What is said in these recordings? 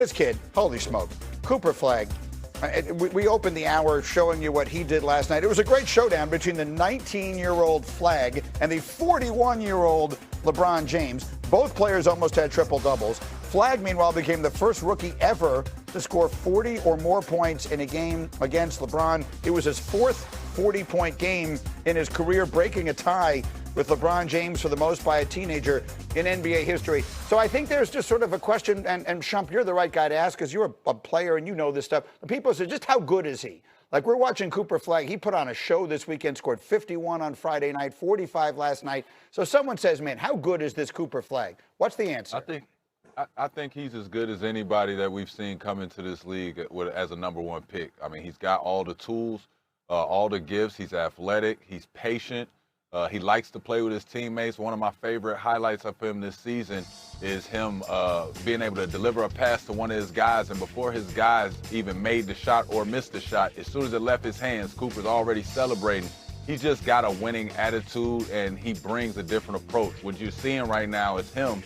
This kid, holy smoke, Cooper Flag. We opened the hour showing you what he did last night. It was a great showdown between the 19-year-old Flag and the 41-year-old LeBron James. Both players almost had triple-doubles. Flag, meanwhile, became the first rookie ever to score 40 or more points in a game against LeBron. It was his fourth 40-point game in his career, breaking a tie with LeBron James for the most by a teenager in NBA history. So I think there's just sort of a question, and Shump, you're the right guy to ask because you're a player and you know this stuff. The people say, just how good is he? Like, we're watching Cooper Flag. He put on a show this weekend, scored 51 on Friday night, 45 last night. So someone says, man, how good is this Cooper Flag? What's the answer? I think he's as good as anybody that we've seen come into this league as a number one pick. I mean, he's got all the tools, all the gifts. He's athletic. He's patient. He likes to play with his teammates. One of my favorite highlights of him this season is him being able to deliver a pass to one of his guys, and before his guys even made the shot or missed the shot, as soon as it left his hands, Cooper's already celebrating. He's just got a winning attitude, and he brings a different approach. What you're seeing right now is him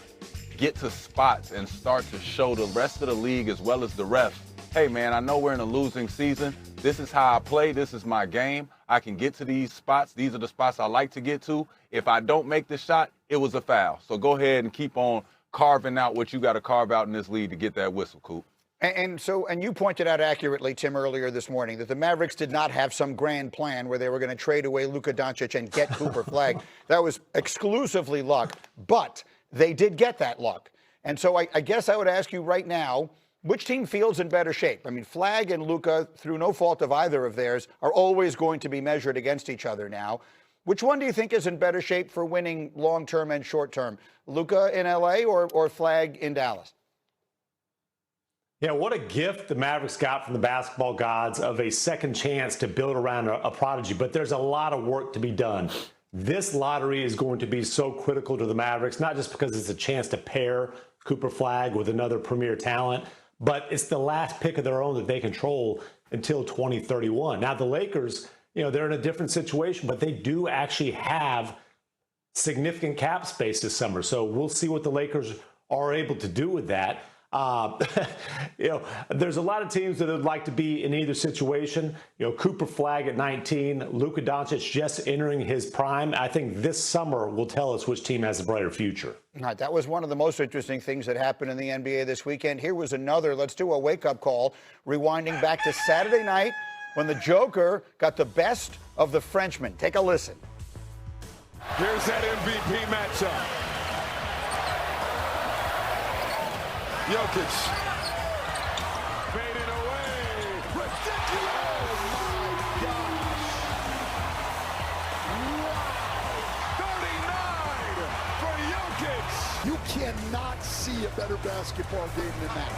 get to spots and start to show the rest of the league as well as the refs, hey, man, I know we're in a losing season. This is how I play. This is my game. I can get to these spots. These are the spots I like to get to. If I don't make the shot, it was a foul. So go ahead and keep on carving out what you got to carve out in this league to get that whistle, Coop. And you pointed out accurately, Tim, earlier this morning that the Mavericks did not have some grand plan where they were going to trade away Luka Doncic and get Cooper Flag. That was exclusively luck, but they did get that luck. And so I guess I would ask you right now, which team feels in better shape? I mean, Flag and Luka, through no fault of either of theirs, are always going to be measured against each other now. Which one do you think is in better shape for winning long-term and short-term? Luka in L.A. or Flag in Dallas? Yeah, what a gift the Mavericks got from the basketball gods of a second chance to build around a prodigy. But there's a lot of work to be done. This lottery is going to be so critical to the Mavericks, not just because it's a chance to pair Cooper Flag with another premier talent, but it's the last pick of their own that they control until 2031. Now, the Lakers, they're in a different situation, but they do actually have significant cap space this summer. So we'll see what the Lakers are able to do with that. There's a lot of teams that would like to be in either situation. Cooper Flag at 19, Luka Doncic just entering his prime. I think this summer will tell us which team has a brighter future. All right, that was one of the most interesting things that happened in the NBA this weekend. Here was another. Let's do a wake-up call, rewinding back to Saturday night when the Joker got the best of the Frenchman. Take a listen. Here's that MVP matchup. Jokić. Fading away. Ridiculous. Oh, my gosh. Wow. 39 for Jokić. You cannot see a better basketball game than that.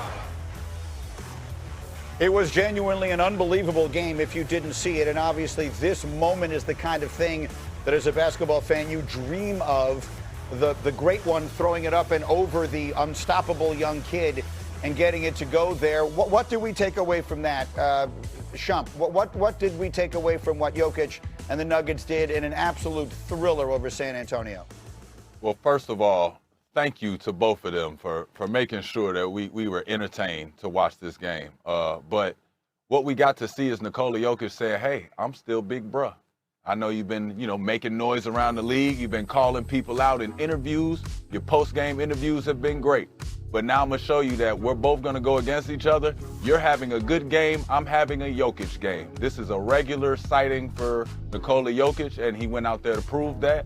It was genuinely an unbelievable game if you didn't see it. And obviously this moment is the kind of thing that as a basketball fan you dream of. The great one throwing it up and over the unstoppable young kid and getting it to go there. What did we take away from that, Shump? What did we take away from what Jokić and the Nuggets did in an absolute thriller over San Antonio? Well, first of all, thank you to both of them for making sure that we were entertained to watch this game. But what we got to see is Nikola Jokić say, hey, I'm still big bruh. I know you've been, making noise around the league. You've been calling people out in interviews. Your post-game interviews have been great. But now I'm going to show you that we're both going to go against each other. You're having a good game. I'm having a Jokić game. This is a regular sighting for Nikola Jokić, and he went out there to prove that.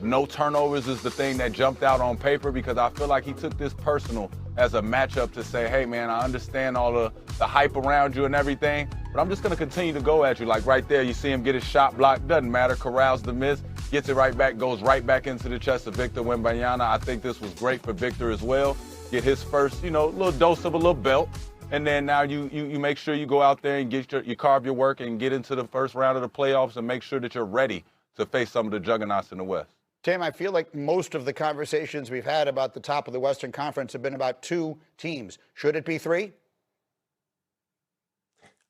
No turnovers is the thing that jumped out on paper because I feel like he took this personal as a matchup to say, hey, man, I understand all the hype around you and everything, but I'm just going to continue to go at you. Like right there, you see him get his shot blocked. Doesn't matter. Corrals the miss, gets it right back, goes right back into the chest of Victor Wembanyama. I think this was great for Victor as well. Get his first, little dose of a little belt. And then now you make sure you go out there and you carve your work and get into the first round of the playoffs and make sure that you're ready to face some of the juggernauts in the West. Tim, I feel like most of the conversations we've had about the top of the Western Conference have been about two teams. Should it be three?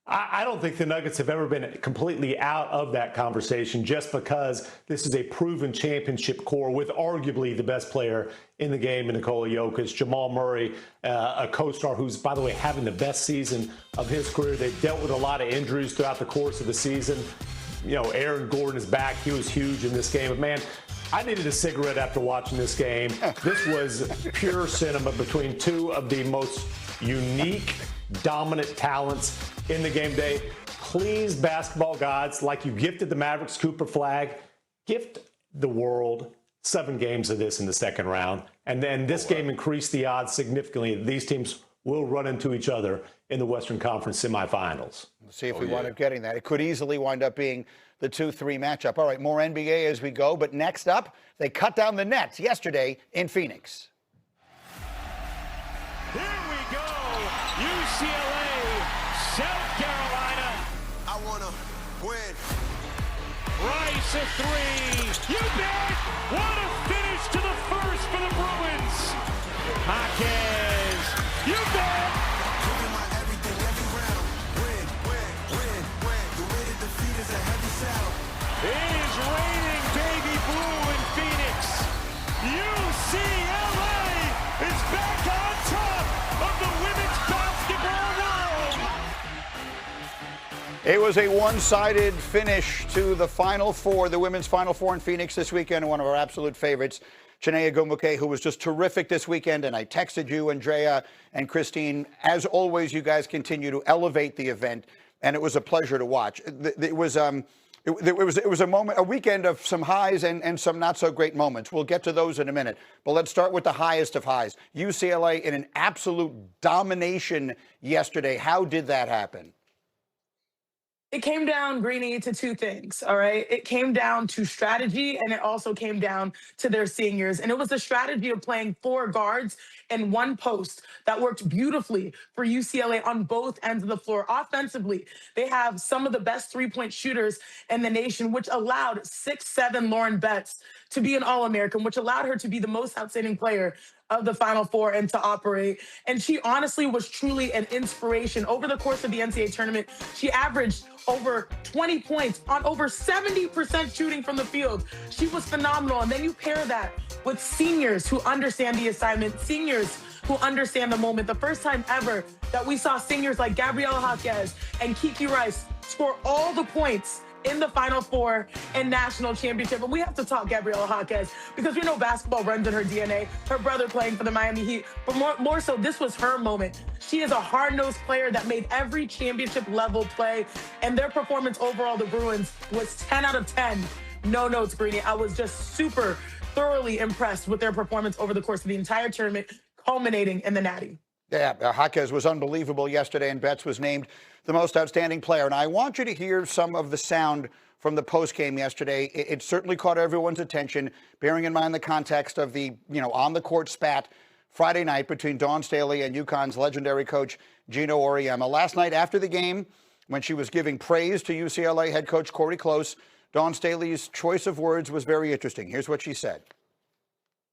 I don't think the Nuggets have ever been completely out of that conversation just because this is a proven championship core with arguably the best player in the game in Nikola Jokić. Jamal Murray, a co-star who's, by the way, having the best season of his career. They've dealt with a lot of injuries throughout the course of the season. You know, Aaron Gordon is back. He was huge in this game. But, man, I needed a cigarette after watching this game. This was pure cinema between two of the most unique, dominant talents in the game day. Please, basketball gods, like you gifted the Mavericks Cooper flag, gift the world 7 games of this in the second round. And then this game increased the odds significantly. These teams will run into each other in the Western Conference semifinals. Let's see if we wind up getting that. It could easily wind up being the 2-3 matchup. All right, more NBA as we go. But next up, they cut down the nets yesterday in Phoenix. Here we go. UCLA, South Carolina. I wanna win. Rice a 3. You bet. What a finish to the first for the Bruins. Jaquez. You bet. Giving my everything every round. Win, win, win, win. The way to defeat is a heavy sound. It is raining baby blue in Phoenix. UCLA is back on top of the women's basketball world. It was a one-sided finish to the Final Four, the women's Final Four in Phoenix this weekend, and one of our absolute favorites, Chiney Ogwumike, who was just terrific this weekend. And I texted you, Andrea and Christine. As always, you guys continue to elevate the event, and it was a pleasure to watch. It was a moment, a weekend of some highs and some not so great moments. We'll get to those in a minute. But let's start with the highest of highs. UCLA in an absolute domination yesterday. How did that happen? It came down, Greeny, to 2 things, all right? It came down to strategy, and it also came down to their seniors. And it was a strategy of playing 4 guards and 1 post that worked beautifully for UCLA on both ends of the floor. Offensively, they have some of the best 3-point shooters in the nation, which allowed 6'7" Lauren Betts to be an All-American, which allowed her to be the most outstanding player of the Final Four and to operate. And she honestly was truly an inspiration. Over the course of the NCAA tournament, she averaged over 20 points on over 70% shooting from the field. She was phenomenal. And then you pair that with seniors who understand the assignment, seniors who understand the moment. The first time ever that we saw seniors like Gabriela Jaquez and Kiki Rice score all the points in the Final Four and national championship. And we have to talk Gabriela Jaquez because we know basketball runs in her DNA. Her brother playing for the Miami Heat. But more so, this was her moment. She is a hard-nosed player that made every championship level play. And their performance overall, the Bruins, was 10 out of 10. No notes, Greeny. I was just super thoroughly impressed with their performance over the course of the entire tournament, culminating in the Natty. Yeah, Jaquez was unbelievable yesterday, and Betts was named the most outstanding player. And I want you to hear some of the sound from the postgame yesterday. It certainly caught everyone's attention, bearing in mind the context of the, on-the-court spat Friday night between Dawn Staley and UConn's legendary coach, Gino Auriemma. Last night after the game, when she was giving praise to UCLA head coach Corey Close, Dawn Staley's choice of words was very interesting. Here's what she said.